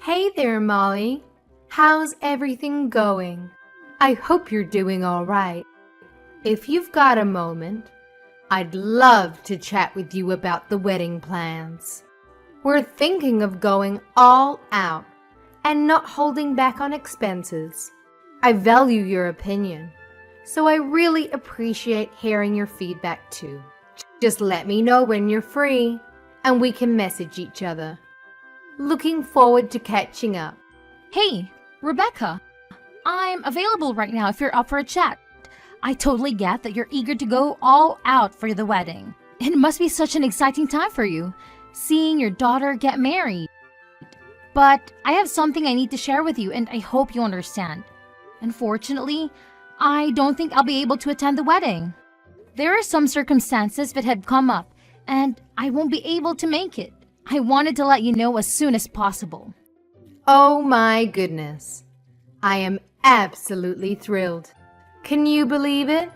Hey there, Molly. How's everything going? I hope you're doing all right. If you've got a moment, I'd love to chat with you about the wedding plans. We're thinking of going all out and not holding back on expenses. I value your opinion, so I really appreciate hearing your feedback too. Just let me know when you're free, and we can message each other. Looking forward to catching up. Hey, Rebecca. I'm available right now if you're up for a chat. I totally get that you're eager to go all out for the wedding. It must be such an exciting time for you, seeing your daughter get married. But I have something I need to share with you, and I hope you understand. Unfortunately, I don't think I'll be able to attend the wedding. There are some circumstances that have come up, and I won't be able to make it. I wanted to let you know as soon as possible. Oh my goodness. I am absolutely thrilled. Can you believe it?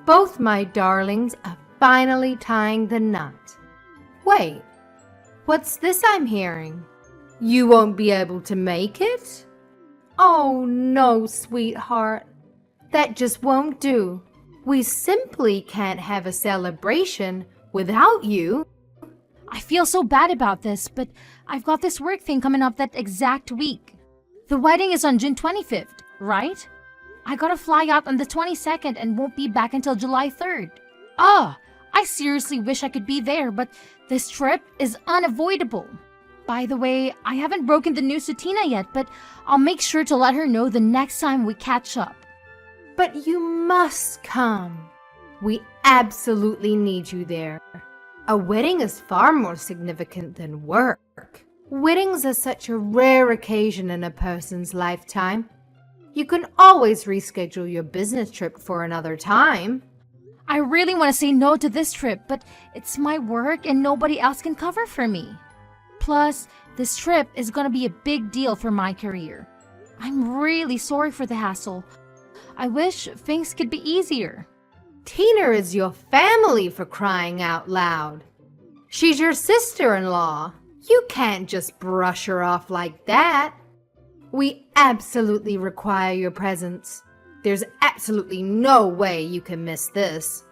Both my darlings are finally tying the knot. Wait, what's this I'm hearing? You won't be able to make it? Oh no, sweetheart. That just won't do. We simply can't have a celebration without you. I feel so bad about this, but I've got this work thing coming up that exact week. The wedding is on June 25th, right? I gotta fly out on the 22nd and won't be back until July 3rd. I seriously wish I could be there, but this trip is unavoidable. By the way, I haven't broken the news to Tina yet, but I'll make sure to let her know the next time we catch up. But you must come. We absolutely need you there. A wedding is far more significant than work. Weddings are such a rare occasion in a person's lifetime. You can always reschedule your business trip for another time. I really want to say no to this trip, but it's my work and nobody else can cover for me. Plus, this trip is going to be a big deal for my career. I'm really sorry for the hassle. I wish things could be easier. Tina is your family, for crying out loud. She's your sister-in-law. You can't just brush her off like that. We absolutely require your presence. There's absolutely no way you can miss this.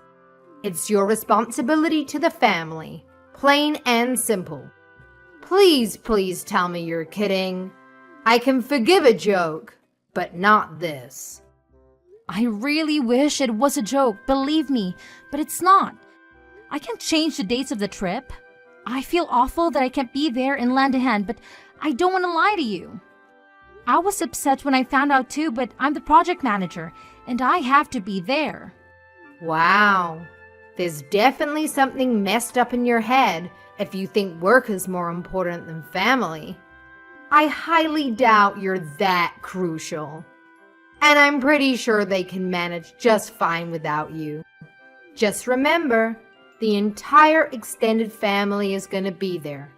It's your responsibility to the family, plain and simple. Please, please tell me you're kidding. I can forgive a joke, but not this. I really wish it was a joke, believe me, but it's not. I can't change the dates of the trip. I feel awful that I can't be there and lend a hand, but I don't want to lie to you. I was upset when I found out too, but I'm the project manager, and I have to be there. Wow, there's definitely something messed up in your head if you think work is more important than family. I highly doubt you're that crucial. And I'm pretty sure they can manage just fine without you. Just remember, the entire extended family is going to be there.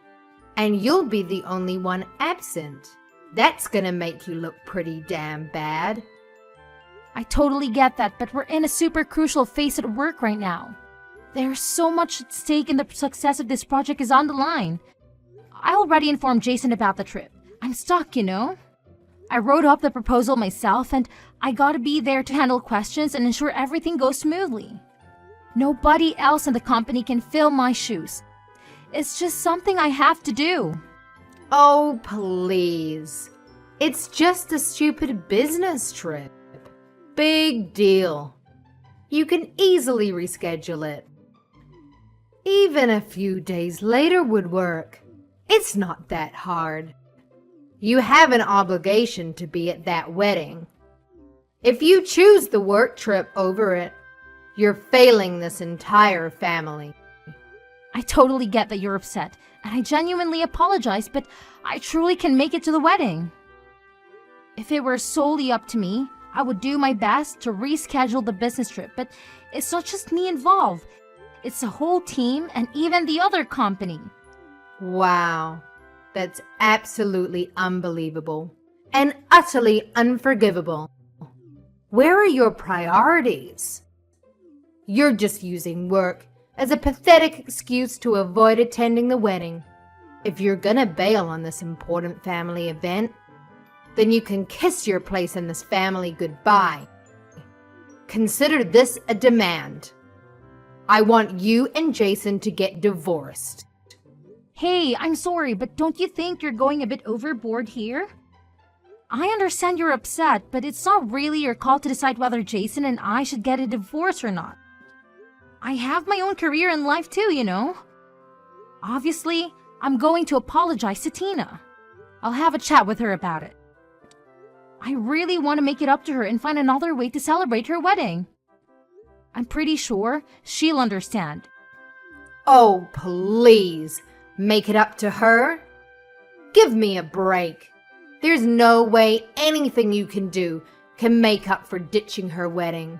And you'll be the only one absent. That's going to make you look pretty damn bad. I totally get that, but we're in a super crucial phase at work right now. There's so much at stake and the success of this project is on the line. I already informed Jason about the trip. I'm stuck, you know? I wrote up the proposal myself, and I gotta be there to handle questions and ensure everything goes smoothly. Nobody else in the company can fill my shoes. It's just something I have to do. Oh, please. It's just a stupid business trip. Big deal. You can easily reschedule it. Even a few days later would work. It's not that hard. You have an obligation to be at that wedding. If you choose the work trip over it, you're failing this entire family. I totally get that you're upset, and I genuinely apologize, but I truly can make it to the wedding. If it were solely up to me, I would do my best to reschedule the business trip, but it's not just me involved. It's the whole team and even the other company. Wow. That's absolutely unbelievable and utterly unforgivable. Where are your priorities? You're just using work as a pathetic excuse to avoid attending the wedding. If you're gonna bail on this important family event, then you can kiss your place in this family goodbye. Consider this a demand. I want you and Jason to get divorced. Hey, I'm sorry, but don't you think you're going a bit overboard here? I understand you're upset, but it's not really your call to decide whether Jason and I should get a divorce or not. I have my own career in life too, you know. Obviously, I'm going to apologize to Tina. I'll have a chat with her about it. I really want to make it up to her and find another way to celebrate her wedding. I'm pretty sure she'll understand. Oh, please, make it up to her? Give me a break. There's no way anything you can do can make up for ditching her wedding.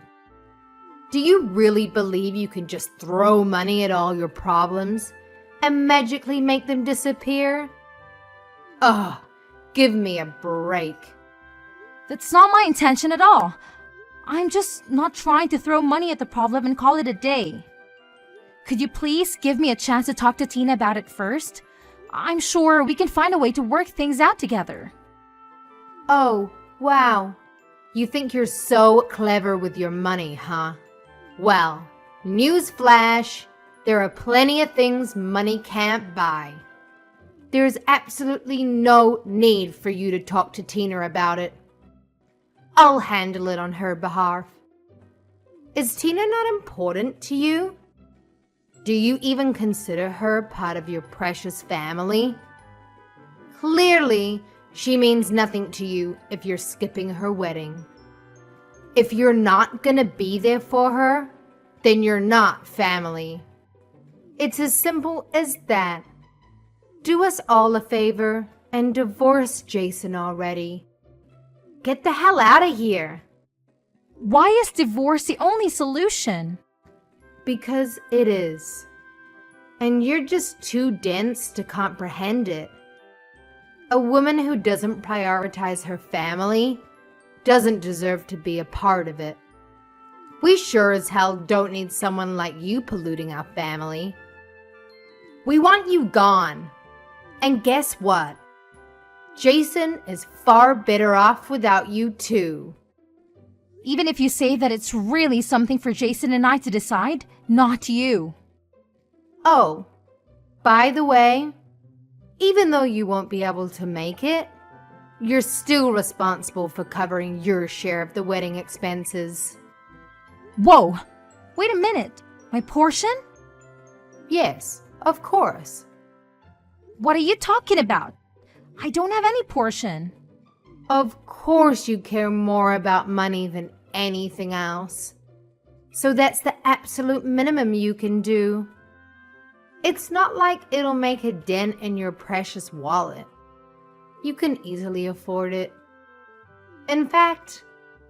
Do you really believe you can just throw money at all your problems and magically make them disappear? Ugh, give me a break. That's not my intention at all. I'm just not trying to throw money at the problem and call it a day. Could you please give me a chance to talk to Tina about it first? I'm sure we can find a way to work things out together. Oh, wow. You think you're so clever with your money, huh? Well, newsflash, there are plenty of things money can't buy. There's absolutely no need for you to talk to Tina about it. I'll handle it on her behalf. Is Tina not important to you? Do you even consider her part of your precious family? Clearly, she means nothing to you if you're skipping her wedding. If you're not gonna be there for her, then you're not family. It's as simple as that. Do us all a favor and divorce Jason already. Get the hell out of here. Why is divorce the only solution? Because it is. And you're just too dense to comprehend it. A woman who doesn't prioritize her family doesn't deserve to be a part of it. We sure as hell don't need someone like you polluting our family. We want you gone. And guess what? Jason is far better off without you too. Even if you say that it's really something for Jason and I to decide, not you. Oh, by the way, even though you won't be able to make it, you're still responsible for covering your share of the wedding expenses. Whoa! Wait a minute. My portion? Yes, of course. What are you talking about? I don't have any portion. Of course you care more about money than anything else. So that's the absolute minimum you can do. It's not like it'll make a dent in your precious wallet. You can easily afford it. In fact,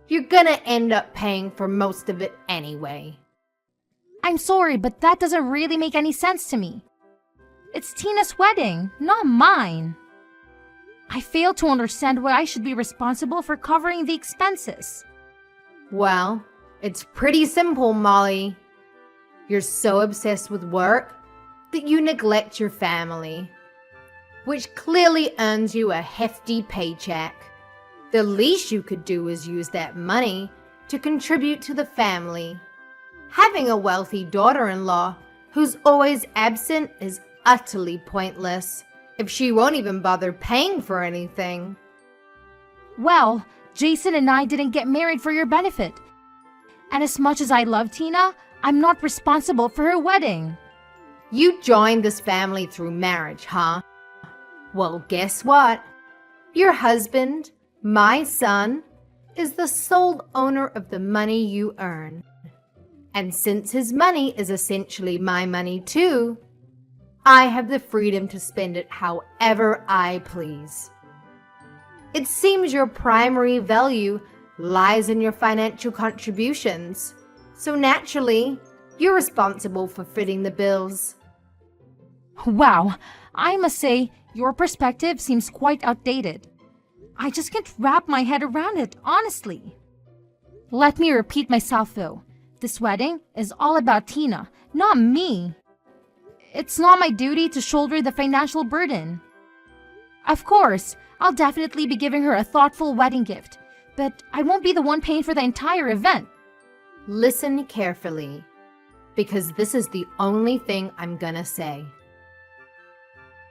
you're gonna end up paying for most of it anyway. I'm sorry, but that doesn't really make any sense to me. It's Tina's wedding, not mine. I fail to understand why I should be responsible for covering the expenses. Well, it's pretty simple, Molly. You're so obsessed with work that you neglect your family, which clearly earns you a hefty paycheck. The least you could do is use that money to contribute to the family. Having a wealthy daughter-in-law who's always absent is utterly pointless if she won't even bother paying for anything. Well, Jason and I didn't get married for your benefit. And as much as I love Tina, I'm not responsible for her wedding. You joined this family through marriage, huh? Well, guess what? Your husband, my son, is the sole owner of the money you earn. And since his money is essentially my money too, I have the freedom to spend it however I please. It seems your primary value lies in your financial contributions, so naturally, you're responsible for footing the bills. Wow, I must say, your perspective seems quite outdated. I just can't wrap my head around it, honestly. Let me repeat myself though. This wedding is all about Tina, not me. It's not my duty to shoulder the financial burden. Of course, I'll definitely be giving her a thoughtful wedding gift, but I won't be the one paying for the entire event. Listen carefully, because this is the only thing I'm gonna say.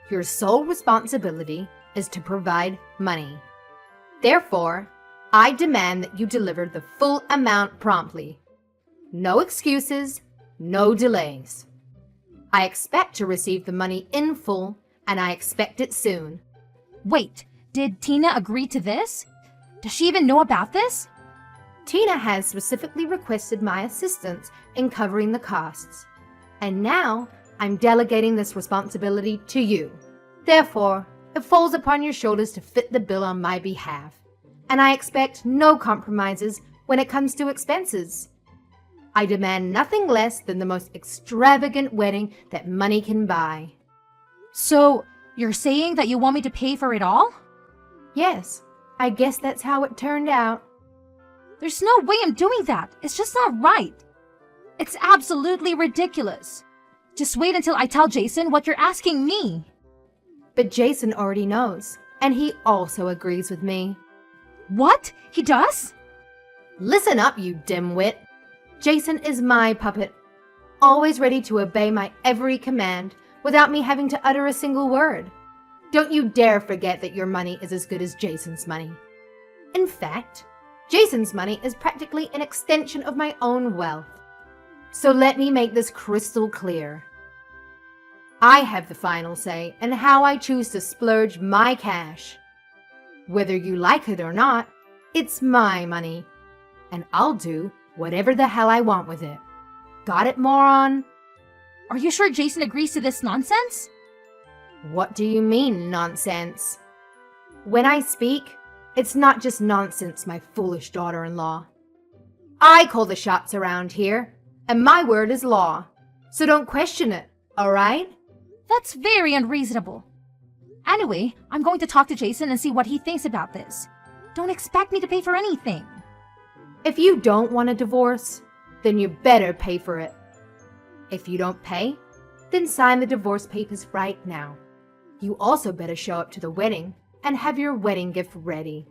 Your sole responsibility is to provide money. Therefore, I demand that you deliver the full amount promptly. No excuses, no delays. I expect to receive the money in full, and I expect it soon. Wait, did Tina agree to this? Does she even know about this? Tina has specifically requested my assistance in covering the costs, and now I'm delegating this responsibility to you. Therefore, it falls upon your shoulders to fit the bill on my behalf, and I expect no compromises when it comes to expenses. I demand nothing less than the most extravagant wedding that money can buy. So, you're saying that you want me to pay for it all? Yes, I guess that's how it turned out. There's no way I'm doing that. It's just not right. It's absolutely ridiculous. Just wait until I tell Jason what you're asking me. But Jason already knows, and he also agrees with me. What? He does? Listen up, you dimwit. Jason is my puppet, always ready to obey my every command without me having to utter a single word. Don't you dare forget that your money is as good as Jason's money. In fact, Jason's money is practically an extension of my own wealth. So let me make this crystal clear. I have the final say in how I choose to splurge my cash. Whether you like it or not, it's my money, and I'll do whatever the hell I want with it. Got it, moron? Are you sure Jason agrees to this nonsense? What do you mean, nonsense? When I speak, it's not just nonsense, my foolish daughter-in-law. I call the shots around here, and my word is law. So don't question it, all right? That's very unreasonable. Anyway, I'm going to talk to Jason and see what he thinks about this. Don't expect me to pay for anything. If you don't want a divorce, then you better pay for it. If you don't pay, then sign the divorce papers right now. You also better show up to the wedding and have your wedding gift ready.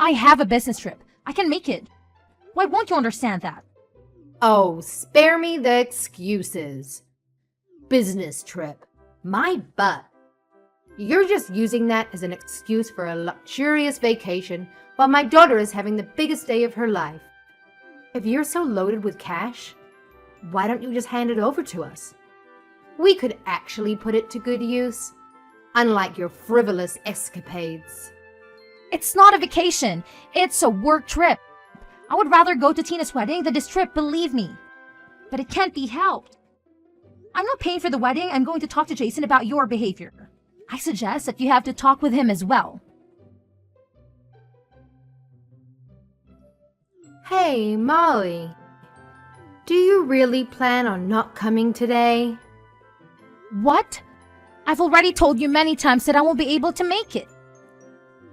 I have a business trip. I can make it. Why won't you understand that? Oh, spare me the excuses. Business trip. My butt. You're just using that as an excuse for a luxurious vacation while my daughter is having the biggest day of her life. If you're so loaded with cash, why don't you just hand it over to us? We could actually put it to good use, unlike your frivolous escapades. It's not a vacation. It's a work trip. I would rather go to Tina's wedding than this trip, believe me. But it can't be helped. I'm not paying for the wedding. I'm going to talk to Jason about your behavior. I suggest that you have to talk with him as well. Hey, Molly. Do you really plan on not coming today? What? I've already told you many times that I won't be able to make it.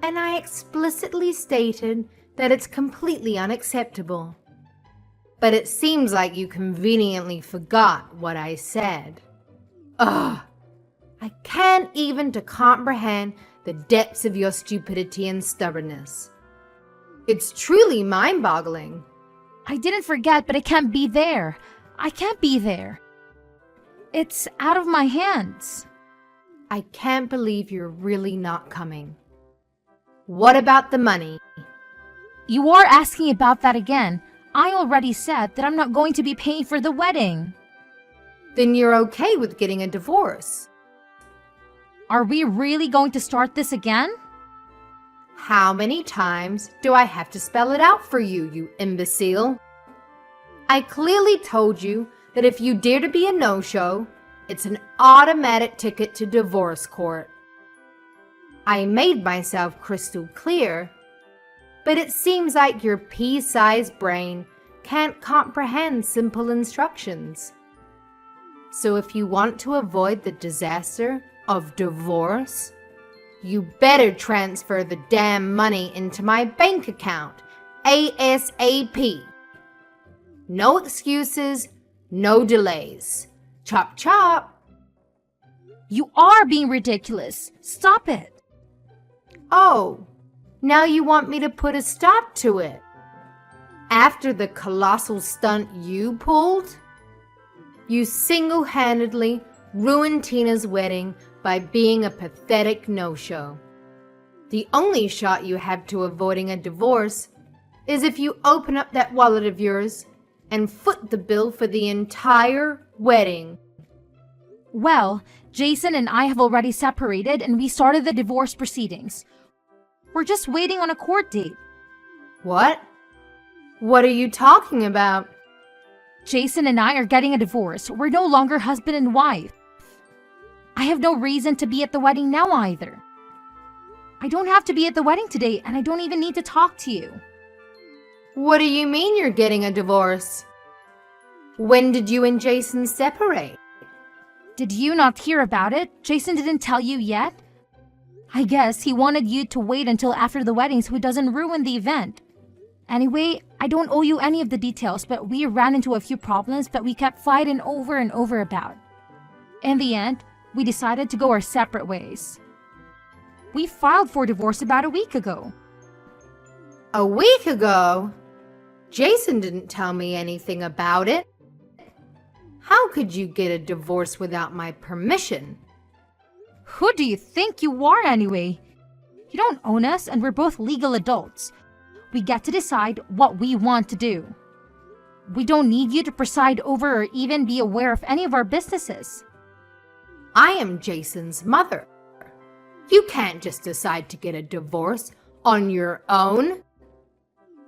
And I explicitly stated that it's completely unacceptable. But it seems like you conveniently forgot what I said. Ugh! I can't even to comprehend the depths of your stupidity and stubbornness. It's truly mind-boggling. I didn't forget, but I can't be there. I can't be there. It's out of my hands. I can't believe you're really not coming. What about the money? You are asking about that again. I already said that I'm not going to be paying for the wedding. Then you're okay with getting a divorce. Are we really going to start this again? How many times do I have to spell it out for you, you imbecile? I clearly told you that if you dare to be a no-show, it's an automatic ticket to divorce court. I made myself crystal clear, but it seems like your pea-sized brain can't comprehend simple instructions. So if you want to avoid the disaster of divorce, you better transfer the damn money into my bank account, ASAP. No excuses, no delays. Chop chop. You are being ridiculous. Stop it. Oh, now you want me to put a stop to it? After the colossal stunt you pulled? You single-handedly ruined Tina's wedding by being a pathetic no-show. The only shot you have to avoiding a divorce is if you open up that wallet of yours and foot the bill for the entire wedding. Well, Jason and I have already separated and we started the divorce proceedings. We're just waiting on a court date. What? What are you talking about? Jason and I are getting a divorce. We're no longer husband and wife. I have no reason to be at the wedding now either. I don't have to be at the wedding today, and I don't even need to talk to you. What do you mean you're getting a divorce? When did you and Jason separate? Did you not hear about it? Jason didn't tell you yet? I guess he wanted you to wait until after the wedding so he doesn't ruin the event. Anyway, I don't owe you any of the details, but we ran into a few problems that we kept fighting over and over about. In the end, we decided to go our separate ways. We filed for divorce about a week ago. A week ago? Jason didn't tell me anything about it. How could you get a divorce without my permission? Who do you think you are anyway? You don't own us and we're both legal adults. We get to decide what we want to do. We don't need you to preside over or even be aware of any of our businesses. I am Jason's mother. You can't just decide to get a divorce on your own.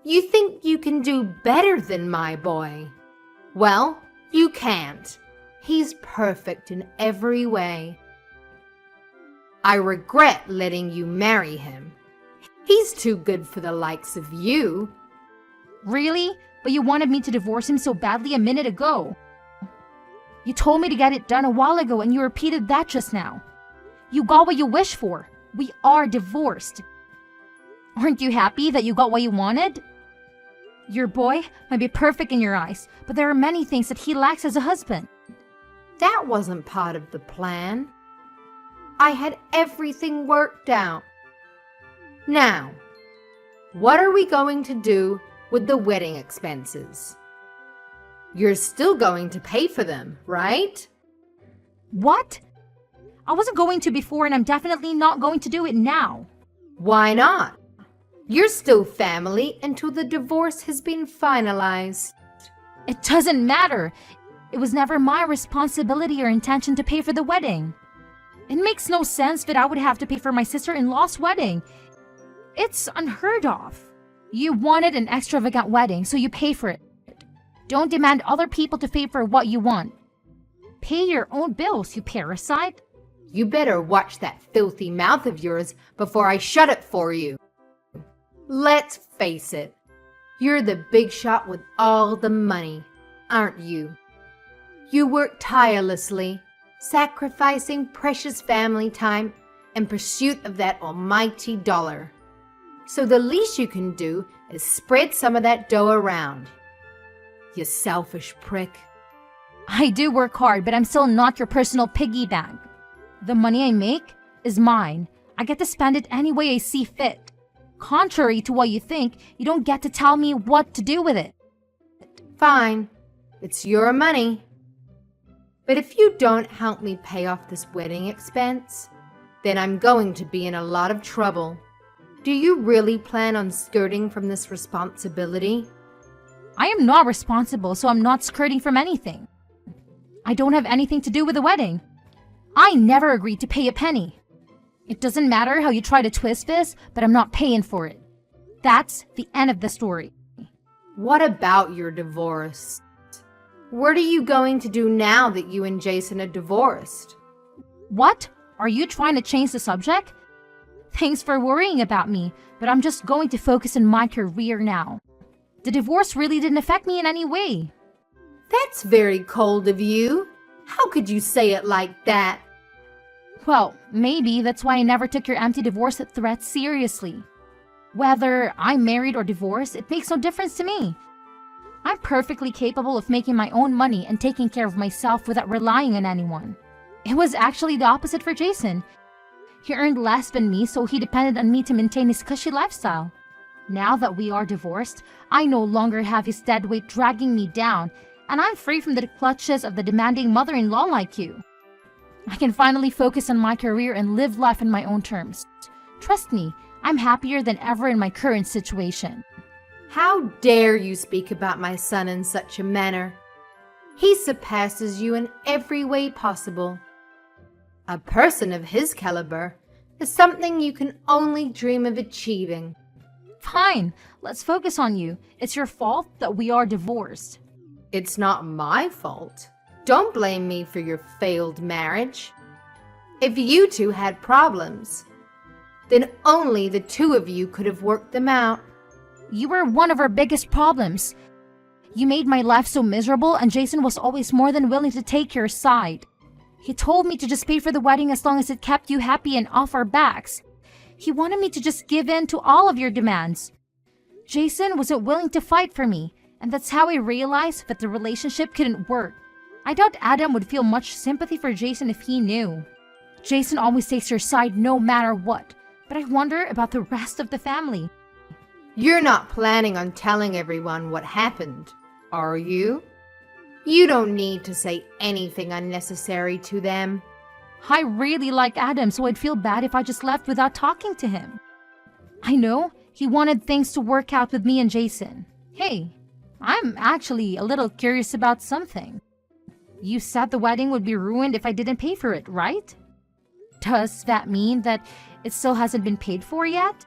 You think you can do better than my boy? Well, you can't. He's perfect in every way. I regret letting you marry him. He's too good for the likes of you. Really? But you wanted me to divorce him so badly a minute ago. You told me to get it done a while ago and you repeated that just now. You got what you wished for. We are divorced. Aren't you happy that you got what you wanted? Your boy might be perfect in your eyes, but there are many things that he lacks as a husband. That wasn't part of the plan. I had everything worked out. Now, what are we going to do with the wedding expenses? You're still going to pay for them, right? What? I wasn't going to before and I'm definitely not going to do it now. Why not? You're still family until the divorce has been finalized. It doesn't matter. It was never my responsibility or intention to pay for the wedding. It makes no sense that I would have to pay for my sister-in-law's wedding. It's unheard of. You wanted an extravagant wedding, so you pay for it. Don't demand other people to pay for what you want. Pay your own bills, you parasite. You better watch that filthy mouth of yours before I shut it for you. Let's face it, you're the big shot with all the money, aren't you? You work tirelessly, sacrificing precious family time in pursuit of that almighty dollar. So the least you can do is spread some of that dough around. You selfish prick. I do work hard, but I'm still not your personal piggy bank. The money I make is mine. I get to spend it any way I see fit. Contrary to what you think, you don't get to tell me what to do with it. Fine, it's your money. But if you don't help me pay off this wedding expense, then I'm going to be in a lot of trouble. Do you really plan on skirting from this responsibility? I am not responsible, so I'm not skirting from anything. I don't have anything to do with the wedding. I never agreed to pay a penny. It doesn't matter how you try to twist this, but I'm not paying for it. That's the end of the story. What about your divorce? What are you going to do now that you and Jason are divorced? What? Are you trying to change the subject? Thanks for worrying about me, but I'm just going to focus on my career now. The divorce really didn't affect me in any way. That's very cold of you. How could you say it like that? Well, maybe that's why I never took your empty divorce threats seriously. Whether I'm married or divorced, it makes no difference to me. I'm perfectly capable of making my own money and taking care of myself without relying on anyone. It was actually the opposite for Jason. He earned less than me, so he depended on me to maintain his cushy lifestyle. Now that we are divorced, I no longer have his dead weight dragging me down, and I'm free from the clutches of the demanding mother-in-law like you. I can finally focus on my career and live life on my own terms. Trust me, I'm happier than ever in my current situation. How dare you speak about my son in such a manner? He surpasses you in every way possible. A person of his caliber is something you can only dream of achieving. Fine, let's focus on you. It's your fault that we are divorced. It's not my fault. Don't blame me for your failed marriage. If you two had problems, then only the two of you could have worked them out. You were one of our biggest problems. You made my life so miserable, and Jason was always more than willing to take your side. He told me to just pay for the wedding as long as it kept you happy and off our backs. He wanted me to just give in to all of your demands. Jason wasn't willing to fight for me, and that's how I realized that the relationship couldn't work. I doubt Adam would feel much sympathy for Jason if he knew. Jason always takes your side no matter what, but I wonder about the rest of the family. You're not planning on telling everyone what happened, are you? You don't need to say anything unnecessary to them. I really like Adam, so I'd feel bad if I just left without talking to him. I know he wanted things to work out with me and Jason. Hey, I'm actually a little curious about something. You said the wedding would be ruined if I didn't pay for it, right? Does that mean that it still hasn't been paid for yet?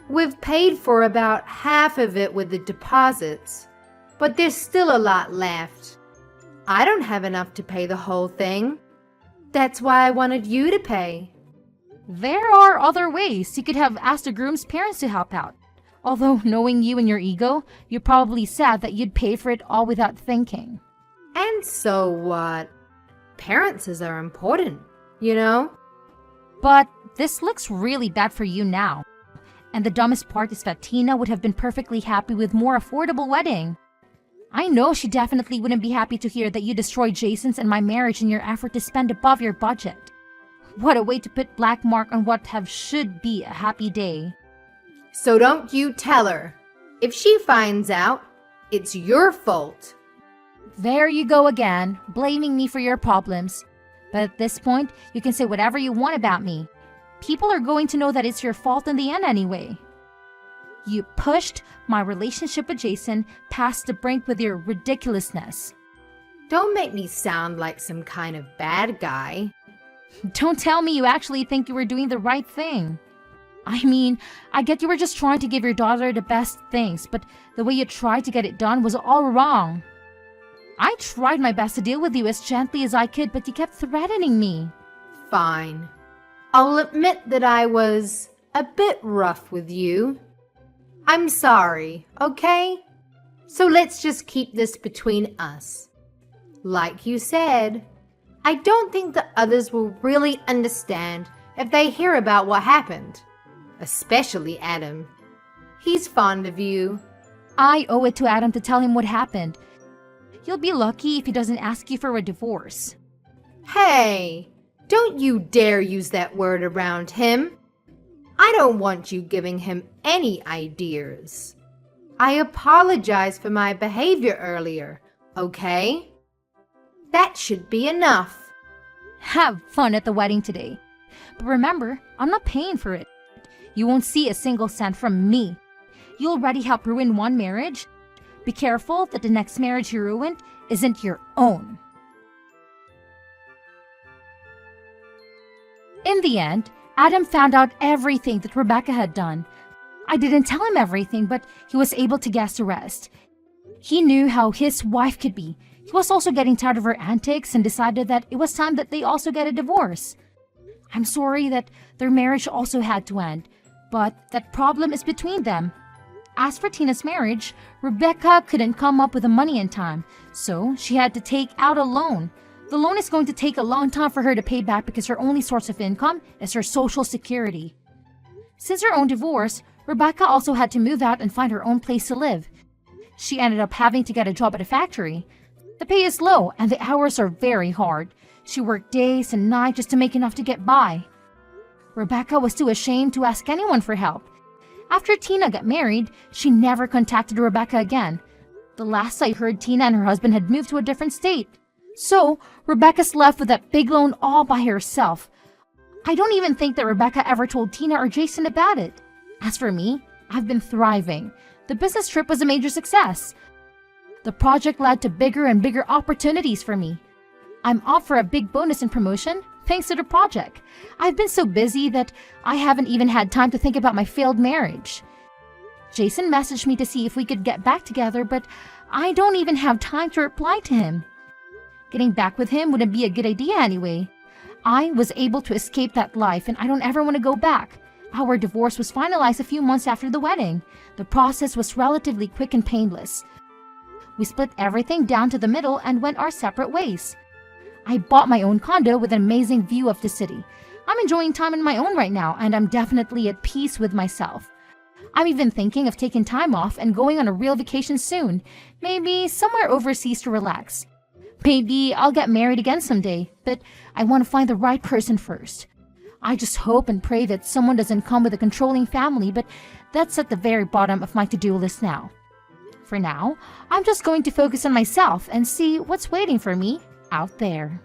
We've paid for about half of it with the deposits, but there's still a lot left. I don't have enough to pay the whole thing. That's why I wanted you to pay. There are other ways. You could have asked the groom's parents to help out. Although, knowing you and your ego, you probably said that you'd pay for it all without thinking. And so what? Parents are important, you know? But this looks really bad for you now. And the dumbest part is that Tina would have been perfectly happy with more affordable wedding. I know she definitely wouldn't be happy to hear that you destroyed Jason's and my marriage in your effort to spend above your budget. What a way to put black mark on what should be a happy day. So don't you tell her. If she finds out, it's your fault. There you go again, blaming me for your problems. But at this point, you can say whatever you want about me. People are going to know that it's your fault in the end anyway. You pushed my relationship with Jason past the brink with your ridiculousness. Don't make me sound like some kind of bad guy. Don't tell me you actually think you were doing the right thing. I mean, I get you were just trying to give your daughter the best things, but the way you tried to get it done was all wrong. I tried my best to deal with you as gently as I could, but you kept threatening me. Fine. I'll admit that I was a bit rough with you. I'm sorry, okay? So let's just keep this between us. Like you said, I don't think the others will really understand if they hear about what happened. Especially Adam. He's fond of you. I owe it to Adam to tell him what happened. You'll be lucky if he doesn't ask you for a divorce. Hey, don't you dare use that word around him. I don't want you giving him any ideas. I apologize for my behavior earlier, okay? That should be enough. Have fun at the wedding today. But remember, I'm not paying for it. You won't see a single cent from me. You already helped ruin one marriage. Be careful that the next marriage you ruined isn't your own. In the end, Adam found out everything that Rebecca had done. I didn't tell him everything, but he was able to guess the rest. He knew how his wife could be. He was also getting tired of her antics and decided that it was time that they also get a divorce. I'm sorry that their marriage also had to end, but that problem is between them. As for Tina's marriage, Rebecca couldn't come up with the money in time, so she had to take out a loan. The loan is going to take a long time for her to pay back because her only source of income is her social security. Since her own divorce, Rebecca also had to move out and find her own place to live. She ended up having to get a job at a factory. The pay is low and the hours are very hard. She worked days and nights just to make enough to get by. Rebecca was too ashamed to ask anyone for help. After Tina got married, she never contacted Rebecca again. The last I heard, Tina and her husband had moved to a different state. So, Rebecca's left with that big loan all by herself. I don't even think that Rebecca ever told Tina or Jason about it. As for me, I've been thriving. The business trip was a major success. The project led to bigger and bigger opportunities for me. I'm up for a big bonus and promotion thanks to the project. I've been so busy that I haven't even had time to think about my failed marriage. Jason messaged me to see if we could get back together, but I don't even have time to reply to him. Getting back with him wouldn't be a good idea anyway. I was able to escape that life and I don't ever want to go back. Our divorce was finalized a few months after the wedding. The process was relatively quick and painless. We split everything down to the middle and went our separate ways. I bought my own condo with an amazing view of the city. I'm enjoying time on my own right now and I'm definitely at peace with myself. I'm even thinking of taking time off and going on a real vacation soon, maybe somewhere overseas to relax. Maybe I'll get married again someday, but I want to find the right person first. I just hope and pray that someone doesn't come with a controlling family, but that's at the very bottom of my to-do list now. For now, I'm just going to focus on myself and see what's waiting for me out there.